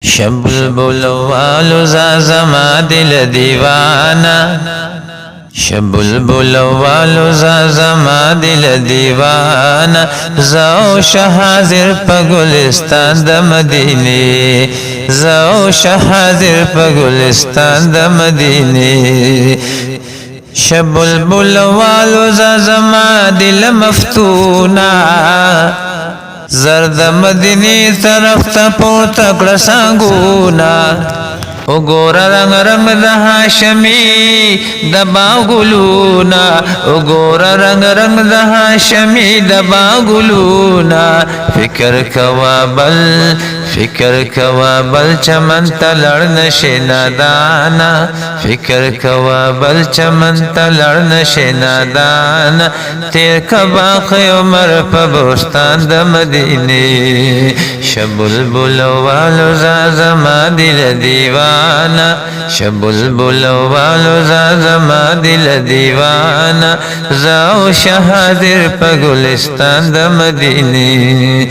شب البلوال زما دل دیوانا شب البلوال زما دل دیوانا زو شحاضر پا گلستان د مدینه زو شحاضر پا گلستان د مدینه شب البلوال زما دل مفتونا زرد مدینی طرف تا پورتا کړه سانګونا وګوره رنگ رنگ د هاشمی د باغلونا وګوره رنگ رنگ د هاشمی د باغلونا فکر کوا بل چمن تلړ نشي نادانا فکر کوا بل چمن تلړ نشي نادانا تیر کبا عمر په بوستان د مدینه شب البلوال زما دل دیوانا شب البلوال زما دل دیوانا زو شحاضر په گلستان د مدینه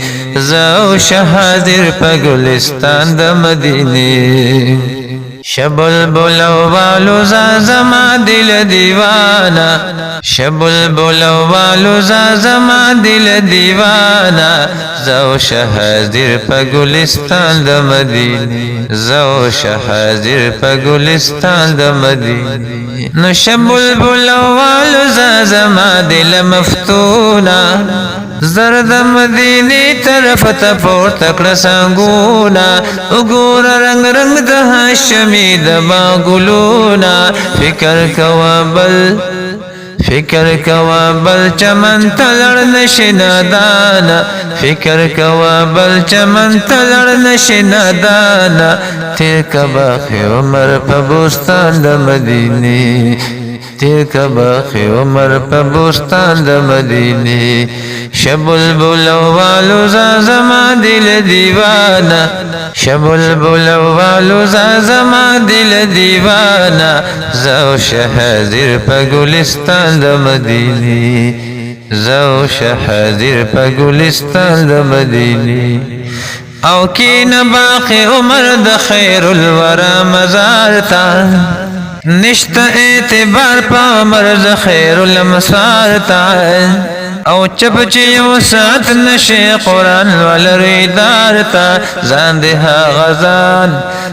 زو شحاضر په گلستان د مدینه شب البلوال زما دل دیوانا شب البلوال زما دل دیوانا زو شحاضر په گلستان د مدینه زو شحاضر په گلستان د مدینه نو شب البلوال زما دل مفتونا زرد مدینی طرف تا پورتا کړه سانګونا وګوره رنگ رنگ د هاشمی د باغلونا فکر کوا بل چمن تلړ نشي نادانا فکر کوا بل چمن تلړ نشي نادانا تیر کبا عمر په بوستان د مدینه تیر کبا عمر په بوستان د مدینه شب البلوال زما دل دیوانا شب البلوال زما دل دیوانا زو شحاضر په گلستان د مدینه زو شحاضر په گلستان د مدینه او کین باقی عمر د خیر الورا مزار تا نشت اعتبار پا مرز خیر المسار تا او چپ چی یو سات نشی قرآن والریدار تا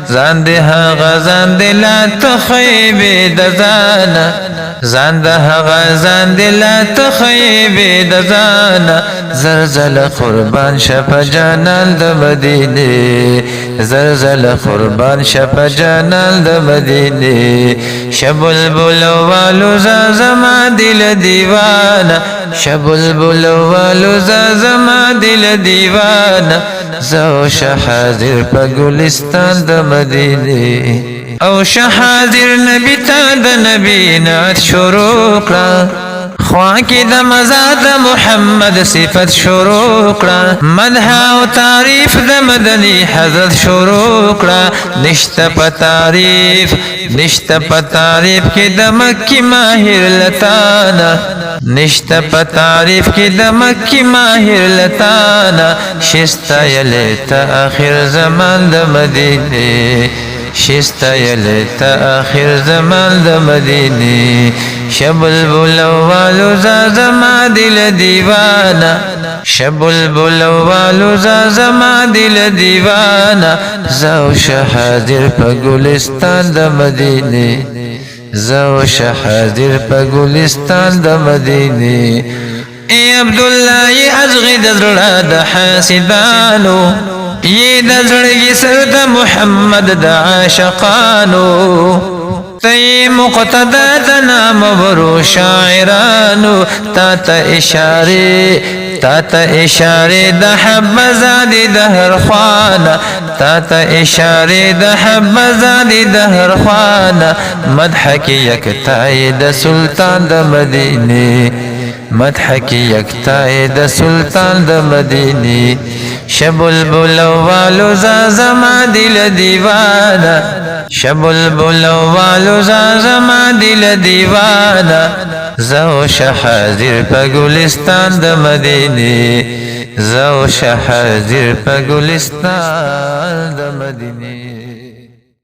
زان دها غزان دلا تخیب دزانا زان دها غزان دلا تخیب دزانا زلزل قربان شپ جانان د مدینه زلزل قربان شپ جانان د مدینه شب البلوال زما دل دیوانا شب البلوال زما دل دیوانا زو شحاضر په گلستان د مدینه او شحاضر نبی تا د نبی نعت شروع کړه خوا کی د مزاد محمد صفت شروع کړه مدح او تعریف د مدنی حضرت شروع کړه نشته په تعریف کې د مکی ماهر لتانا نشته په تعریف کې د مکی ماهر لتانا شستا یلتا اخر زمان د مدینه شستا یلتا اخر زمان د مدینه شب البلوال زما دل دیوانا شب البلوال زما دل دیوانا زو شحاضر په گلستان د مدینه زو شحاضر په گلستان د مدینه ای عبدالله ازغی د زړه د حاسدانو ای د زړګي سر د محمد د عاشقانو تی مقتدا دنا مبرو شاعرانو تا اشاره د حبزادی د هر خوانا تا اشاره د حبزادی د هر خوانا مدح کی یکتای د سلطان د مدینه مدح کی یکتای د سلطان د مدینی شبل بلوالو زما دل دیوانا شبل بلوالو زما دل دیوانا زو شحاضر پا گلستان د مدینی زو شحاضر پا گلستان د مدینی